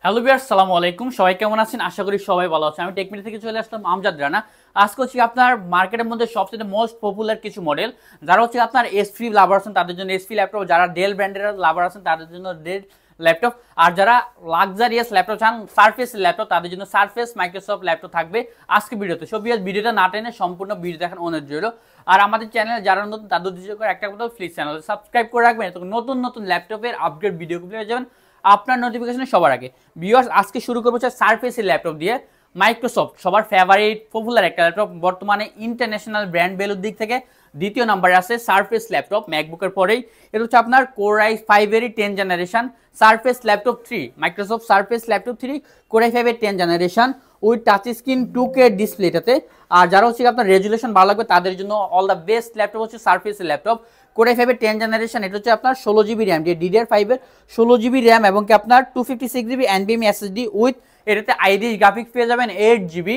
Hello viewers, আসসালামু আলাইকুম। সবাই কেমন আছেন? আশা করি সবাই ভালো আছেন। আমি টেকমিনি থেকে চলে আসলাম আমজাদ রানা। আজকে হচ্ছে আপনার মার্কেটের মধ্যে সবচেয়ে মোস্ট পপুলার কিছু মডেল, যারা হচ্ছে আপনার এসপি লাভার আছেন তাদের জন্য এসপি ল্যাপটপ, যারা ডেল ব্র্যান্ডের লাভার আছেন তাদের জন্য ডেল ল্যাপটপ, আর যারা লাক্সারিয়াস ল্যাপটপ চান সারফেস ল্যাপটপ তাদের জন্য সারফেস মাইক্রোসফট ল্যাপটপ থাকবে আজকে ভিডিওতে। সব ভিডিওটা না টেনে সম্পূর্ণ ভিডিও দেখার অনুরোধ রইল। আর আমাদের চ্যানেলে যারা নতুন তাদের উদ্দেশ্য করে একটা কথা, প্লিজ চ্যানেল সাবস্ক্রাইব করে রাখবেন, নতুন নতুন ল্যাপটপের আপডেট ভিডিওগুলো পেয়ে যাবেন আপনার নোটিফিকেশনে সবার আগে। ভিউয়ার্স, আজকে শুরু করবো সারফেসের ল্যাপটপ দিয়ে। মাইক্রোসফট সবার ফেভারিট পপুলার একটা ল্যাপটপ, বর্তমানে ইন্টারন্যাশনাল ব্র্যান্ড ভ্যালুর দিক থেকে দ্বিতীয় নম্বরে আছে সারফেস ল্যাপটপ, ম্যাকবুকের পরেই। এটা হচ্ছে আপনার কোর i5-এরই 10 generation surface laptop 3, Microsoft surface laptop 3 core i5-এর 10 generation with touch screen 2K ডিসপ্লেটাতে। আর যারা হচ্ছে আপনার রেজুলেশন ভালো লাগবে তাদের জন্য অল দ্য বেস্ট ল্যাপটপ হচ্ছে সারফেসের ল্যাপটপ কোর i5-এর 10 জেনারেশন। এটা হচ্ছে আপনার 16GB র্যাম দিয়ে DDR5-এর 16GB র্যাম এবং কি আপনার 256GB NVMe SSD উইথ এটাতে আইরিশ গ্রাফিক্স পেয়ে যাবেন 8GB।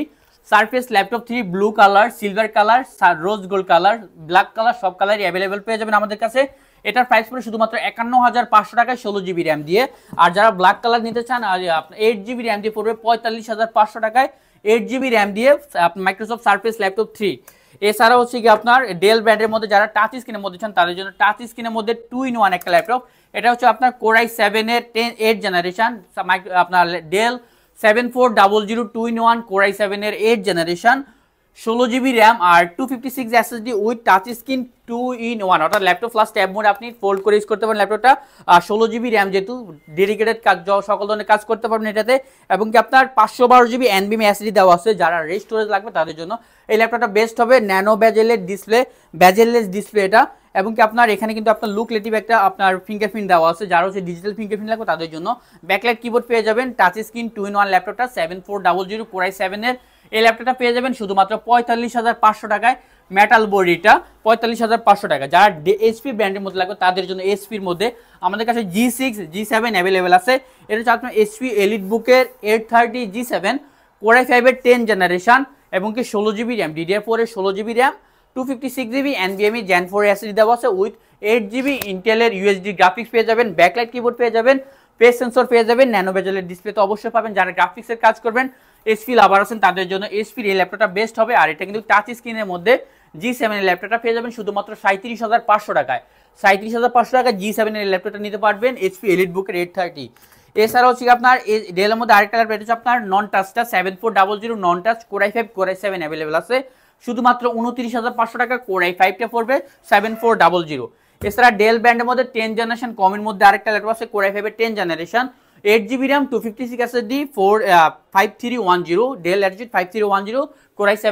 Surface laptop 3 blue colour, silver colour, rose gold colour, black colour সব কালারই অ্যাভেলেবেল পেয়ে যাবেন আমাদের কাছে। এটার প্রাইস পড়ে শুধুমাত্র 51,500 টাকায় 16GB র্যাম দিয়ে। আর যারা ব্ল্যাক কালার নিতে চান 8GB র্যাম দিয়ে পড়বে 45,500 টাকায় 8GB র্যাম দিয়ে মাইক্রোসফট সারফেস ল্যাপটপ 3। এছাড়া হচ্ছে কি আপনার ডেল ব্র্যান্ডের মধ্যে যারা টাচ স্ক্রিনের মধ্যে চান তাদের জন্য টাচ স্ক্রিনের মধ্যে 2-in-1 একটা ল্যাপটপ। এটা হচ্ছে আপনার কোর i7-এর 8 জেনারেশন, আপনার ডেল 7400 2-in-1 কোর i7-এর 8 জেনারেশন, 16GB র্যাম আর 256 SSD with touch screen 2-in-1, অর্থাৎ ল্যাপটপ প্লাস ট্যাব মোড আপনি ফোল্ড করে ইউজ করতে পারেন ল্যাপটপটা। আর 16GB র্যাম যেহেতু ডেডিকেটেড কাজ সকল ধরনের কাজ করতে পারবেন এটাতে। এবং কি আপনার 512GB NVMe SSD দেওয়া আছে, যারা রেড স্টোরেজ লাগবে তাদের জন্য এই ল্যাপটপটা বেস্ট হবে। ন্যানো ব্যাজেলের ডিসপ্লে, ব্যাজেললেস ডিসপ্লে এটা। এবং কি আপনার এখানে কিন্তু আপনার লুকলেটিভ একটা আপনার ফিঙ্গারপ্রিন্ট দেওয়া আছে, যারা হচ্ছে ডিজিটাল ফিঙ্গারপ্রিন্ট লাগবে তাদের জন্য। ব্যাকলাইট কিবোর্ড পেয়ে যাবেন, টাচ স্ক্রিন 2-in-1 ল্যাপটপটা 7400 কোর i7-এর এই ল্যাপটপটা পেয়ে যাবেন শুধুমাত্র 45,500 টাকায়। মেটাল বডিটা 45,500 টাকা। যারা এইচপি ব্র্যান্ডের মধ্যে লাগবে তাদের জন্য এইচপির মধ্যে আমাদের কাছে G6 G7 অ্যাভেলেবেল আছে। এটা হচ্ছে আপনার এইচপি এলিট বুকের 830 G7 কোর i5-এর 10 জেনারেশন এবং কি 16GB র্যাম, DDR4-এর 16GB RAM, 256GB NVMe Gen 4 SSD দেওয়া আছে উইথ 8GB ইন্টেলের USD গ্রাফিক্স পেয়ে যাবেন, ব্যাকলাইট কিবোর্ড পেয়ে যাবেন, পেজ সেন্সর পেয়ে যাবেন, ন্যানো বেজেলের ডিসপ্লে তো অবশ্যই পাবেন। যারা গ্রাফিক্সের কাজ করবেন এইচপি লাভার আছেন তাদের জন্য এইচপির এই ল্যাপটপটা বেস্ট হবে। আর এটা কিন্তু টাচ স্ক্রিনের মধ্যে G7 এর ল্যাপটপটা পেয়ে যাবেন শুধুমাত্র 37,500 টাকায়। 37,500 টাকায় G7 এর ল্যাপটপটা নিতে পারবেন এইচপি এলিট বুকের 830। এছাড়া হচ্ছে আপনার ডেলের মধ্যে আরেকটা ল্যাপটপ হচ্ছে আপনার নন টাচটা 7400 নন touch core i5 core i7 available আছে শুধুমাত্র 29,500 টাকা। কোর i5টা পড়বে 7400। এছাড়া ডেল ব্র্যান্ডের মধ্যে 10 জেনারেশন কমের মধ্যে আরেকটা ল্যাপটপ আছে কোর i5-এর 10 generation, 8GB RAM, 256 SSD, 5310 Dell Latitude 5310 core i7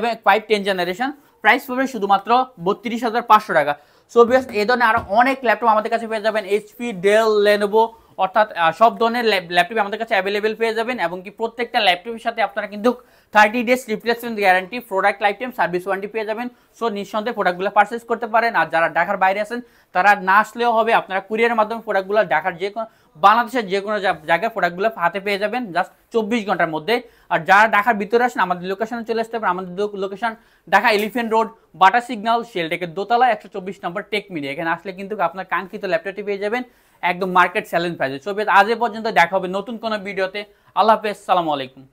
10 generation. Price পড়বে শুধুমাত্র 32,500 টাকা। সো ভিউয়ার্স, এই ধরনের আরো অনেক ল্যাপটপ আমাদের কাছে পেয়ে যাবেন এইচপি, ডেল, লেনোভো, অর্থাৎ সব ধরনের ল্যাপটপ আমাদের কাছে অ্যাভেলেবেল পেয়ে যাবেন। এবং কি প্রত্যেকটা ল্যাপটপের সাথে আপনারা কিন্তু 30 days replacement guarantee, product life time service warranty পেয়ে যাবেন। সো নিঃসন্দেহে প্রোডাক্টগুলো পারচেস করতে পারেন। আর যারা ঢাকার বাইরে আছেন তারা না আসলেও হবে, আপনারা কুরিয়ারের মাধ্যমে প্রোডাক্টগুলো ঢাকার যে কোনো, বাংলাদেশের যে কোনো জায়গায় প্রোডাক্টগুলো হাতে পেয়ে যাবেন জাস্ট 24 ঘন্টার মধ্যে। আর যারা ঢাকার ভিতরে আসেন আমাদের লোকেশনে চলে আসতে পারেন। আমাদের location Dhaka Elephant Road, Bata signal, শেলটেকের দোতলা, 124 নম্বর টেক মিডিয়া। এখানে আসলে কিন্তু আপনার কাঙ্ক্ষিত ল্যাপটপটি পেয়ে যাবেন একদম মার্কেট চ্যালেঞ্জ প্রাইসে। সো আজ এ পর্যন্ত দেখা হবে নতুন কোনো ভিডিওতে। আল্লাহ হাফেজ, সালামু আলাইকুম।